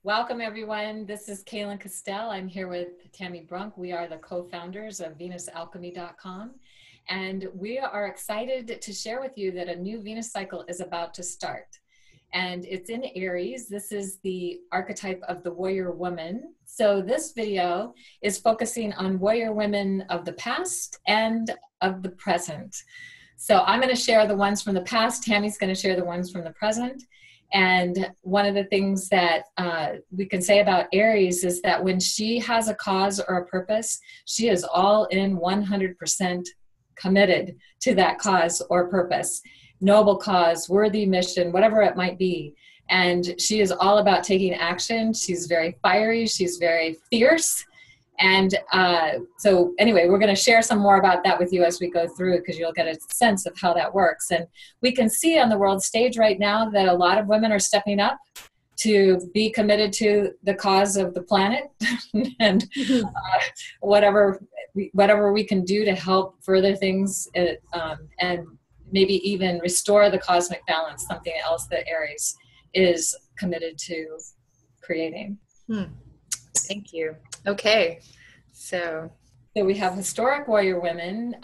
Welcome, everyone. This is Kaylin Castell. I'm here with Tammy Brunk. We are the co-founders of VenusAlchemy.com, and we are excited to share with you that a new Venus cycle is about to start. And it's in Aries. This is the archetype of the warrior woman. So this video is focusing on warrior women of the past and of the present. So I'm going to share the ones from the past. Tammy's going to share the ones from the present. And one of the things that we can say about Aries is that when she has a cause or a purpose, she is all in 100% committed to that cause or purpose. Noble cause, worthy mission, whatever it might be. And she is all about taking action. She's very fiery. She's very fierce. And so anyway, we're going to share some more about that with you as we go through, because you'll get a sense of how that works. And we can see on the world stage right now that a lot of women are stepping up to be committed to the cause of the planet and whatever we can do to help further things and maybe even restore the cosmic balance, something else that Aries is committed to creating. Thank you. Okay, so we have historic warrior women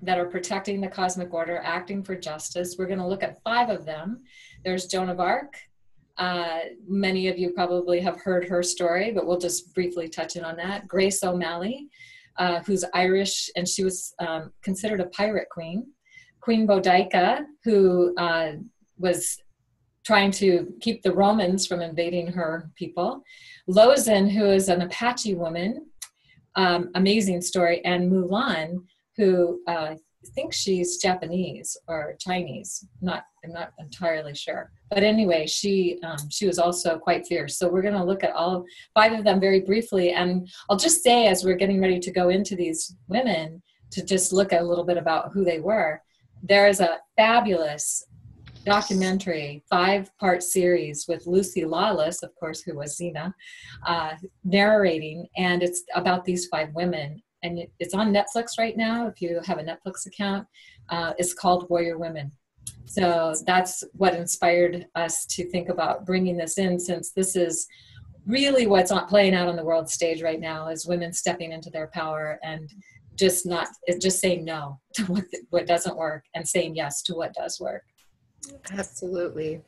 that are protecting the cosmic order, acting for justice. We're going to look at 5 of them. There's Joan of Arc. Many of you probably have heard her story, but we'll just briefly touch in on that. Grace O'Malley, who's Irish, and she was considered a pirate queen. Queen Boudica, who was trying to keep the Romans from invading her people. Lozin, who is an Apache woman, amazing story, and Mulan, who I think she's Japanese or Chinese. I'm not entirely sure, but anyway, she was also quite fierce. So we're going to look at all 5 of them very briefly, and I'll just say, as we're getting ready to go into these women, to just look at a little bit about who they were. There is a fabulous documentary 5-part series with Lucy Lawless, of course, who was Xena, narrating, and it's about these 5 women, and it's on Netflix right now if you have a Netflix account. It's called Warrior Women. So that's what inspired us to think about bringing this in, since this is really what's playing out on the world stage right now, is women stepping into their power and just saying no to what doesn't work and saying yes to what does work. Absolutely.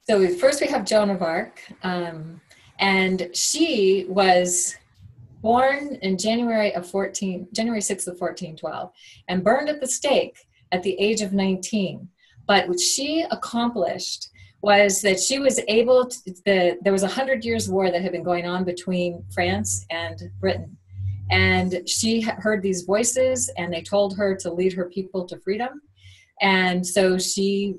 So first we have Joan of Arc, and she was born in January 6th of 1412, and burned at the stake at the age of 19. But what she accomplished was that she was able to, there was 100 years war that had been going on between France and Britain. And she heard these voices, and they told her to lead her people to freedom. And so she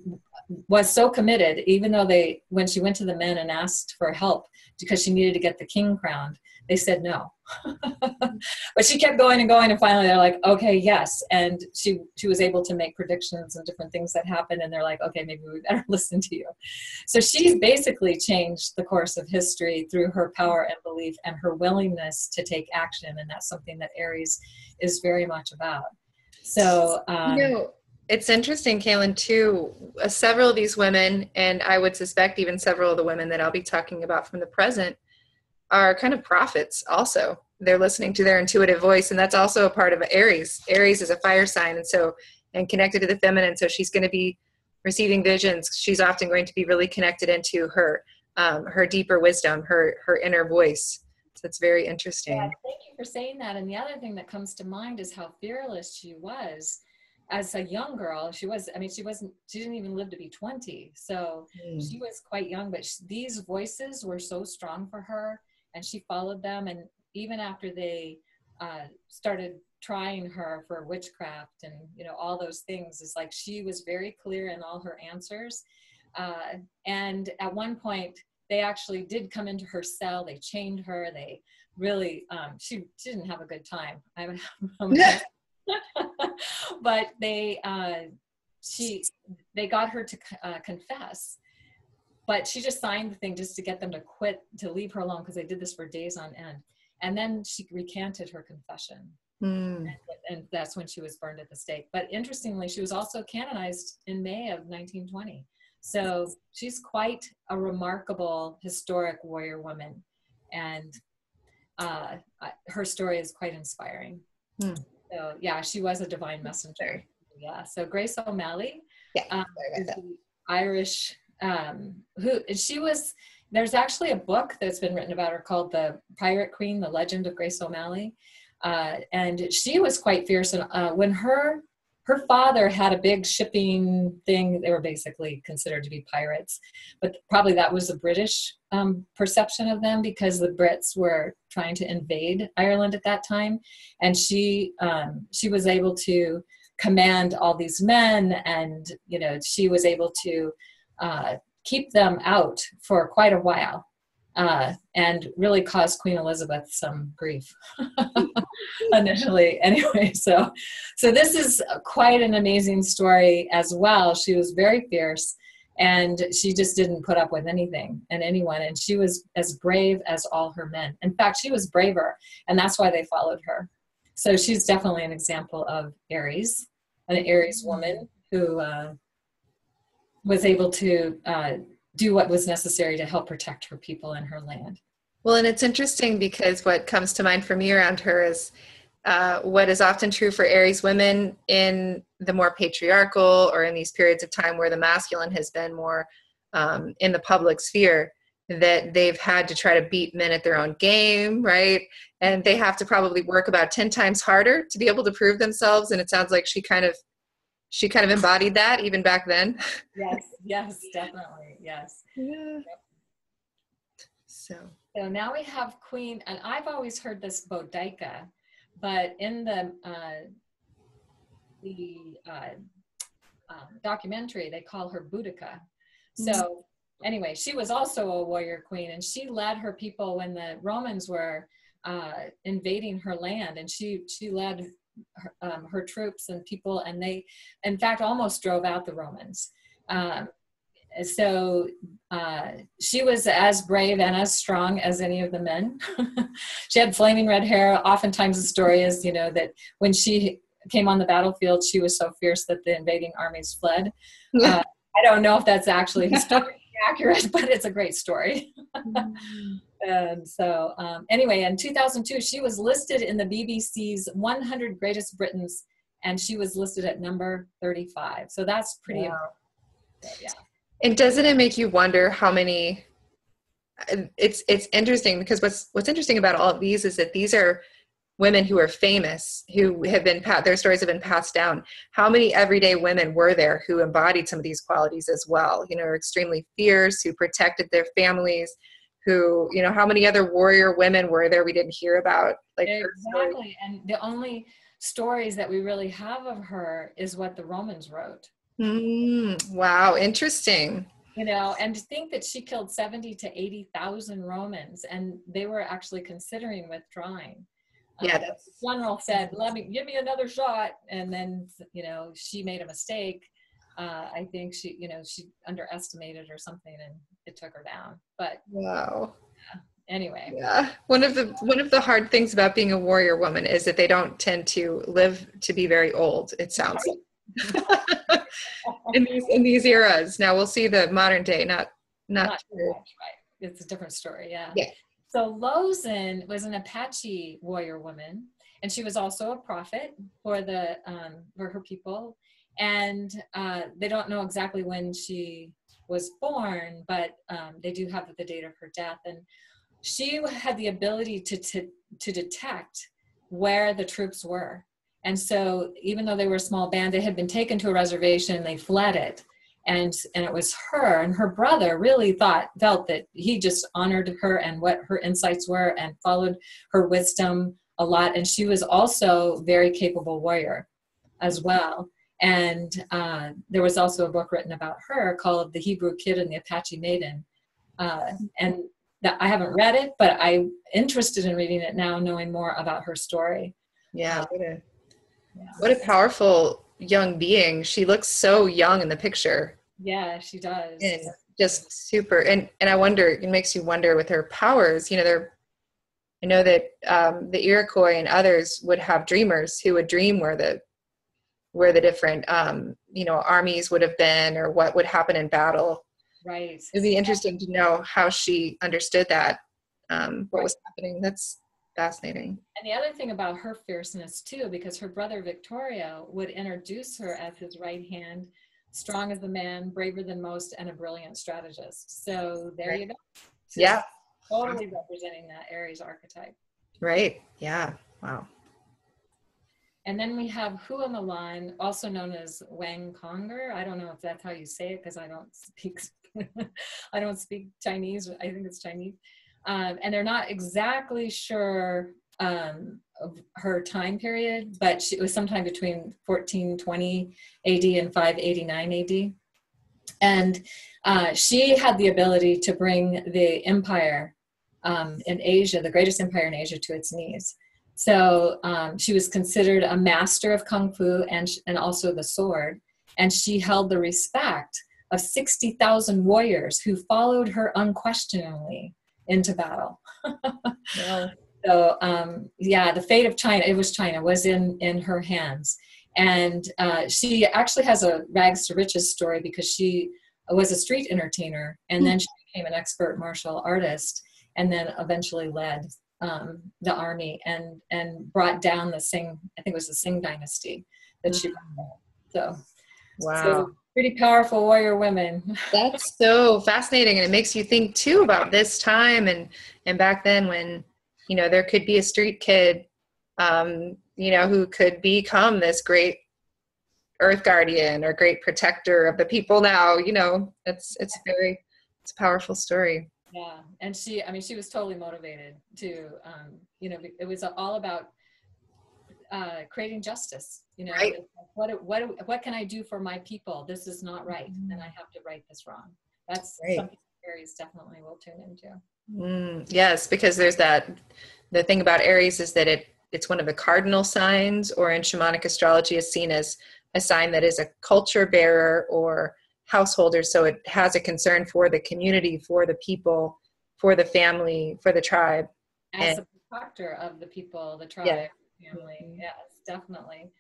was so committed, even though when she went to the men and asked for help because she needed to get the king crowned, they said no. But she kept going and going, and finally they're like, okay, yes. And she was able to make predictions and different things that happened, and they're like, okay, maybe we better listen to you. So she's basically changed the course of history through her power and belief and her willingness to take action, and that's something that Aries is very much about. So it's interesting, Kaylin, too. Several of these women, and I would suspect even several of the women that I'll be talking about from the present, are kind of prophets also. They're listening to their intuitive voice, and that's also a part of Aries. Aries is a fire sign, and connected to the feminine, so she's going to be receiving visions. She's often going to be really connected into her deeper wisdom, her inner voice. So it's very interesting. Yeah, thank you for saying that. And the other thing that comes to mind is how fearless she was. As a young girl, she didn't even live to be 20. So she was quite young, but these voices were so strong for her, and she followed them. And even after they started trying her for witchcraft and, all those things, it's like she was very clear in all her answers. And at one point, they actually did come into her cell. They chained her. They really, she didn't have a good time. But they got her to confess, but she just signed the thing just to get them to quit, to leave her alone, because they did this for days on end. And then she recanted her confession, and that's when she was burned at the stake. But interestingly, she was also canonized in May of 1920. So she's quite a remarkable historic warrior woman. And her story is quite inspiring. So yeah, she was a divine messenger. Yeah. So Grace O'Malley, is the Irish, there's actually a book that's been written about her called The Pirate Queen, The Legend of Grace O'Malley. And she was quite fierce. And when her father had a big shipping thing, they were basically considered to be pirates, but probably that was the British perception of them, because the Brits were trying to invade Ireland at that time. And she was able to command all these men, and, you know, she was able to keep them out for quite a while. And really caused Queen Elizabeth some grief initially. Anyway, so this is quite an amazing story as well. She was very fierce, and she just didn't put up with anything and anyone. And she was as brave as all her men. In fact, she was braver, and that's why they followed her. So she's definitely an example of Aries, an Aries woman who was able to do what was necessary to help protect her people and her land. Well, and it's interesting because what comes to mind for me around her is what is often true for Aries women in the more patriarchal, or in these periods of time where the masculine has been more in the public sphere, that they've had to try to beat men at their own game, right? And they have to probably work about 10 times harder to be able to prove themselves. And it sounds like she kind of embodied that even back then. Yes, definitely. Yes. Yeah. Yep. So now we have Queen, and I've always heard this Boudica, but in the documentary, they call her Boudica. So anyway, she was also a warrior queen, and she led her people when the Romans were invading her land, and she led her troops and people, and they, in fact, almost drove out the Romans. So she was as brave and as strong as any of the men. She had flaming red hair. Oftentimes the story is, you know, that when she came on the battlefield, she was so fierce that the invading armies fled. I don't know if that's actually historically accurate, but it's a great story. And so anyway, in 2002, she was listed in the BBC's 100 Greatest Britons, and she was listed at number 35. So that's pretty impressive. Yeah. And doesn't it make you wonder how many, it's interesting because what's interesting about all of these is that these are women who are famous, who have been, their stories have been passed down. How many everyday women were there who embodied some of these qualities as well? You know, are extremely fierce, who protected their families, who, you know, how many other warrior women were there we didn't hear about? Like exactly. And the only stories that we really have of her is what the Romans wrote. Wow, interesting. You know, and to think that she killed 70 to 80,000 Romans, and they were actually considering withdrawing. Yeah, the general said, give me another shot. And then, you know, she made a mistake. I think she underestimated or something, and it took her down. But wow. Yeah. Anyway. Yeah. One of the hard things about being a warrior woman is that they don't tend to live to be very old, it sounds like. in these eras. Now we'll see the modern day, not true. Right. It's a different story. Yeah. Yeah. So Lozin was an Apache warrior woman, and she was also a prophet for her people. And they don't know exactly when she was born, but they do have the date of her death. And she had the ability to detect where the troops were. And so even though they were a small band, they had been taken to a reservation, they fled it. And it was her, and her brother really felt that he just honored her and what her insights were and followed her wisdom a lot. And she was also a very capable warrior as well. And there was also a book written about her called The Hebrew Kid and the Apache Maiden. And that I haven't read it, but I'm interested in reading it now, knowing more about her story. Yeah. What a powerful young being. She looks so young in the picture. Yeah, she does. And just super. And I wonder, it makes you wonder with her powers, you know, I know that the Iroquois and others would have dreamers who would dream where the different, armies would have been or what would happen in battle. Right. It'd be interesting to know how she understood that, what was happening. That's fascinating. And the other thing about her fierceness too, because her brother Victoria would introduce her as his right hand, strong as a man, braver than most, and a brilliant strategist. So there you go. Yeah. Totally representing that Aries archetype. Right. Yeah. Wow. And then we have Hua Mulan, also known as Wang Conger. I don't know if that's how you say it because I don't speak I don't speak Chinese. I think it's Chinese. And they're not exactly sure of her time period, but it was sometime between 1420 AD and 589 AD. And she had the ability to bring the empire in Asia, the greatest empire in Asia, to its knees. So she was considered a master of Kung Fu and also the sword. And she held the respect of 60,000 warriors who followed her unquestioningly into battle. Wow. So yeah, the fate of China, it was China, was in her hands. And she actually has a rags to riches story because she was a street entertainer and then she became an expert martial artist and then eventually led the army and brought down the Sing, I think it was the Sing dynasty that she brought down. So, wow. So pretty powerful warrior women. That's so fascinating. And it makes you think too about this time and back then when, you know, there could be a street kid, you know, who could become this great earth guardian or great protector of the people now. You know, it's a powerful story. Yeah. And she was totally motivated to, you know, it was all about creating justice, you know, right. What can I do for my people? This is not right. And I have to right this wrong. That's right. something Aries definitely will tune into. Yes, because there's the thing about Aries is that it's one of the cardinal signs, or in shamanic astrology is seen as a sign that is a culture bearer or householder. So it has a concern for the community, for the people, for the family, for the tribe. As a protector of the people, the tribe, family. Yes, definitely.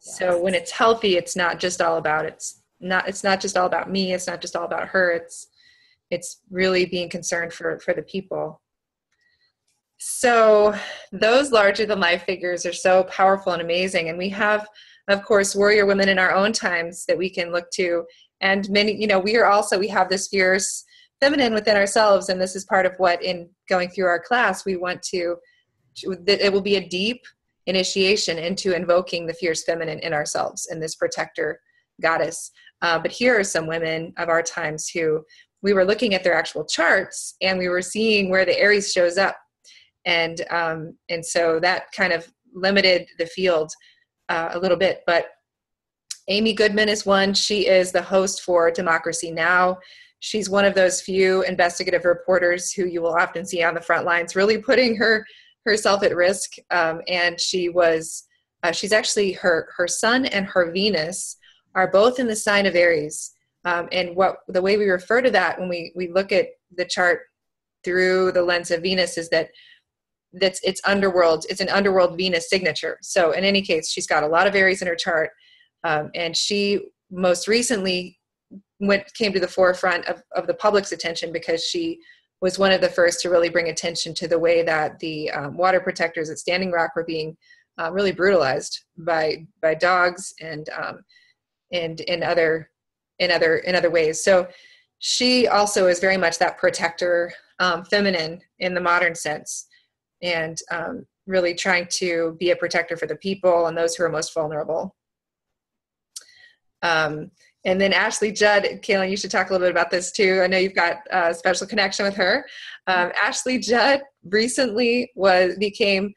Yes. So when it's healthy, it's not just all about it's not just all about me. It's not just all about her. It's really being concerned for the people. So those larger than life figures are so powerful and amazing. And we have, of course, warrior women in our own times that we can look to. And many, you know, we have this fierce feminine within ourselves. And this is part of what, in going through our class, we want that it will be a deep initiation into invoking the fierce feminine in ourselves and this protector goddess. But here are some women of our times who we were looking at their actual charts and we were seeing where the Aries shows up. And so that kind of limited the field a little bit. But Amy Goodman is one. She is the host for Democracy Now! She's one of those few investigative reporters who you will often see on the front lines, really putting herself at risk. And she's actually, her sun and her Venus are both in the sign of Aries. And the way we refer to that when we look at the chart through the lens of Venus is it's underworld. It's an underworld Venus signature. So in any case, she's got a lot of Aries in her chart. And she most recently came to the forefront of the public's attention because she was one of the first to really bring attention to the way that the water protectors at Standing Rock were being really brutalized by dogs and in other ways. So she also is very much that protector, feminine in the modern sense, and really trying to be a protector for the people and those who are most vulnerable. And then Ashley Judd, Kaylin, you should talk a little bit about this too. I know you've got a special connection with her. Ashley Judd recently became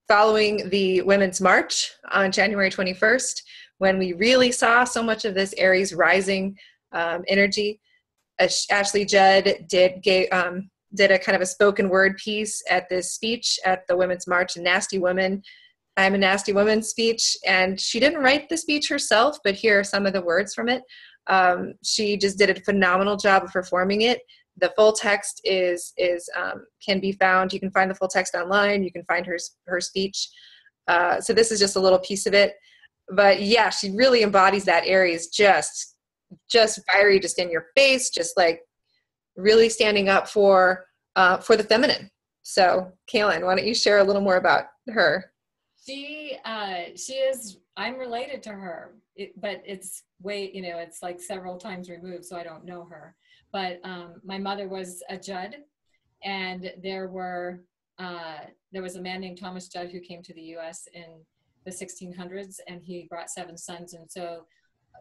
following the Women's March on January 21st, when we really saw so much of this Aries rising energy. Ashley Judd did a kind of a spoken word piece at this speech at the Women's March, Nasty Woman, I'm a Nasty Woman speech, and she didn't write the speech herself, but here are some of the words from it. She just did a phenomenal job of performing it. The full text can be found. You can find the full text online. You can find her speech. So this is just a little piece of it. But yeah, she really embodies that Aries just just fiery, just in your face, just like really standing up for the feminine. So Kaylin, why don't you share a little more about her? She is, I'm related to her, but it's way, it's like several times removed, so I don't know her. But my mother was a Judd, and there was a man named Thomas Judd who came to the U.S. in the 1600s, and he brought 7 sons. And so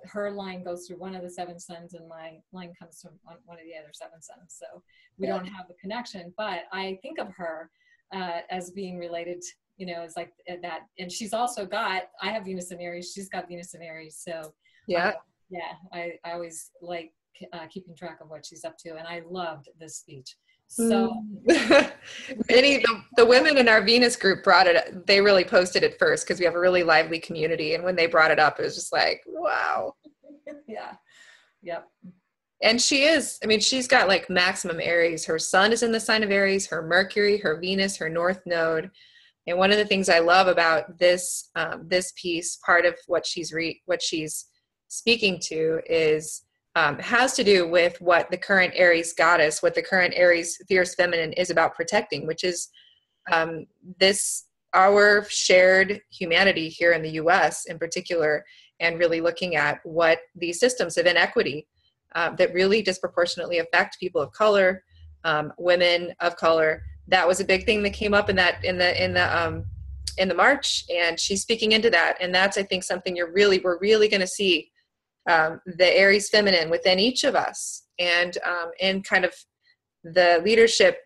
her line goes through one of the 7 sons, and my line comes from one of the other 7 sons. So we don't have the connection, but I think of her as being related, as like that. And she's also got, I have Venus in Aries, she's got Venus in Aries. So yeah, I always like keeping track of what she's up to. And I loved this speech. So many the women in our Venus group brought it, they really posted it first because we have a really lively community, and when they brought it up, it was just like, wow. Yeah. Yep. And she's got like maximum Aries. Her sun is in the sign of Aries, her Mercury, her Venus, her North Node. And one of the things I love about this this piece, part of what she's speaking to is has to do with what the current Aries goddess, what the current Aries fierce feminine is about protecting, which is our shared humanity here in the US in particular, and really looking at what these systems of inequity that really disproportionately affect people of color, women of color. That was a big thing that came up in the march, and she's speaking into that. And that's, I think, something we're really going to see the Aries feminine within each of us, and kind of the leadership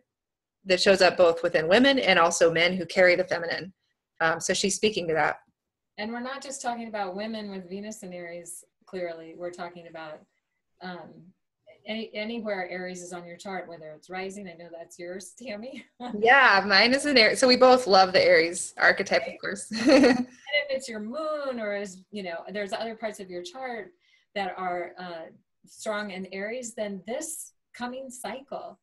that shows up both within women and also men who carry the feminine. So she's speaking to that. And we're not just talking about women with Venus and Aries, clearly. We're talking about anywhere Aries is on your chart, whether it's rising. I know that's yours, Tammy. Yeah, mine is an Aries. So we both love the Aries archetype, of course. And if it's your moon, or there's other parts of your chart that are strong in Aries, then this coming cycle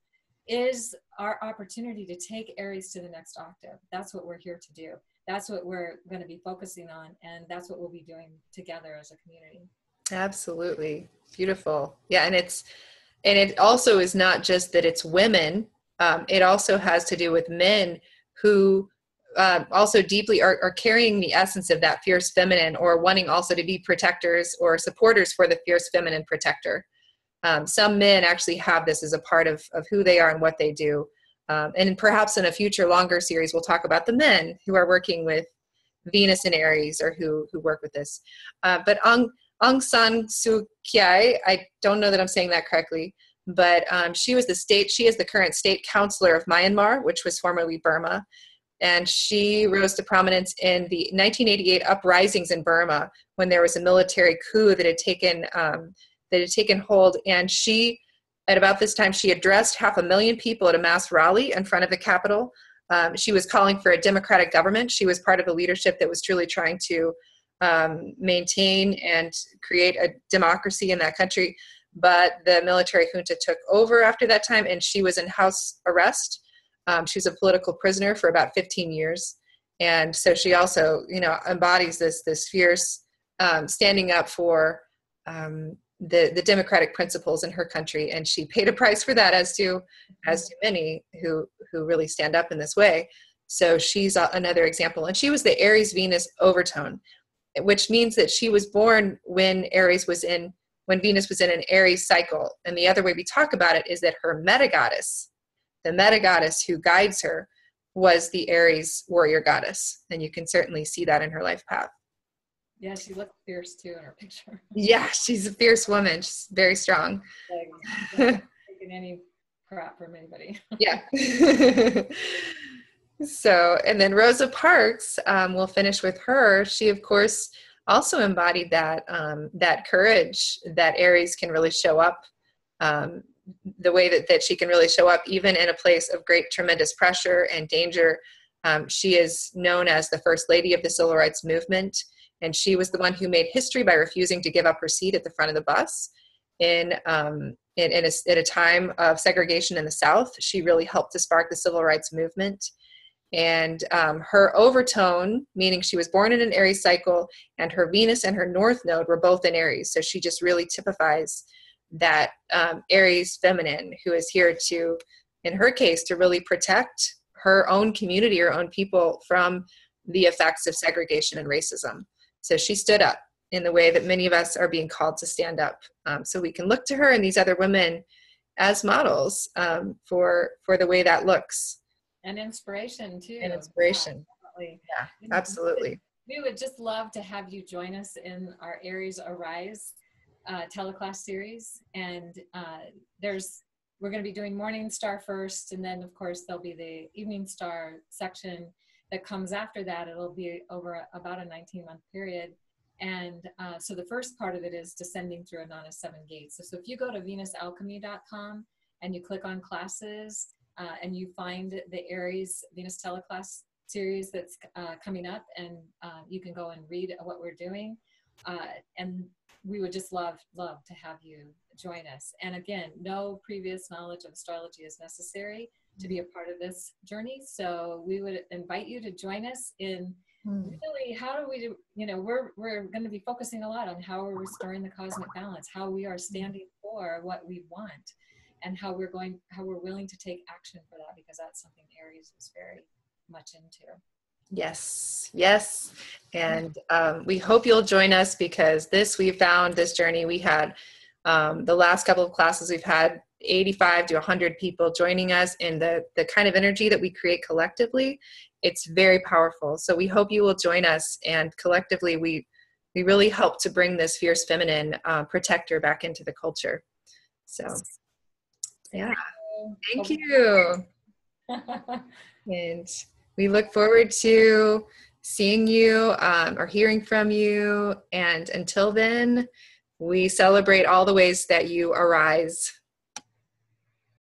is our opportunity to take Aries to the next octave. That's what we're here to do. That's what we're going to be focusing on, and that's what we'll be doing together as a community. Absolutely. Beautiful. Yeah. And it also is not just that it's women. It also has to do with men who also deeply are carrying the essence of that fierce feminine, or wanting also to be protectors or supporters for the fierce feminine protector. Some men actually have this as a part of who they are and what they do. And perhaps in a future longer series, we'll talk about the men who are working with Venus and Aries, or who work with this. But Aung San Suu Kyi, I don't know that I'm saying that correctly, but she is the current state counselor of Myanmar, which was formerly Burma. And she rose to prominence in the 1988 uprisings in Burma, when there was a military coup that had taken hold. And she, at about this time, she addressed 500,000 people at a mass rally in front of the Capitol. She was calling for a democratic government. She was part of the leadership that was truly trying to maintain and create a democracy in that country. But the military junta took over after that time, and she was in house arrest. She was a political prisoner for about 15 years. And so she also, embodies this fierce standing up for the democratic principles in her country. And she paid a price for that, as do many who really stand up in this way. So she's another example. And she was the Aries Venus overtone, which means that she was born when Venus was in an Aries cycle. And the other way we talk about it is that her meta-goddess, the meta-goddess who guides her, was the Aries warrior goddess. And you can certainly see that in her life path. Yeah, she looked fierce too in her picture. Yeah, she's a fierce woman. She's very strong. Like, taking any crap from anybody. Yeah. So, and then Rosa Parks, we'll finish with her. She, of course, also embodied that courage that Aries can really show up, the way that she can really show up even in a place of great, tremendous pressure and danger. She is known as the first lady of the civil rights movement, and she was the one who made history by refusing to give up her seat at the front of the bus at a time of segregation in the South. She really helped to spark the civil rights movement. And her overtone, meaning she was born in an Aries cycle, and her Venus and her North Node were both in Aries. So she just really typifies that Aries feminine who is here to, in her case, to really protect her own community, her own people from the effects of segregation and racism. So she stood up in the way that many of us are being called to stand up. So we can look to her and these other women as models for the way that looks. And inspiration too. And inspiration. Yeah, absolutely. We would just love to have you join us in our Aries Arise teleclass series. And we're going to be doing Morning Star first, and then of course there'll be the Evening Star section that comes after that. It'll be over about a 19-month period. And so the first part of it is descending through Anana's 7 gates. So if you go to venusalchemy.com and you click on classes and you find the Aries Venus teleclass series that's coming up, and you can go and read what we're doing. And we would just love to have you join us. And again, no previous knowledge of astrology is necessary to be a part of this journey. So we would invite you to join us in really, how do we do, we're going to be focusing a lot on how we're restoring the cosmic balance, how we are standing for what we want, and how we're willing to take action for that, because that's something Aries is very much into. Yes. And we hope you'll join us, because this journey we had, the last couple of classes, we've had 85 to 100 people joining us, in the kind of energy that we create collectively. It's very powerful. So we hope you will join us, and collectively we really help to bring this fierce feminine protector back into the culture. So yeah, thank you. And we look forward to seeing you or hearing from you. And until then, we celebrate all the ways that you arise.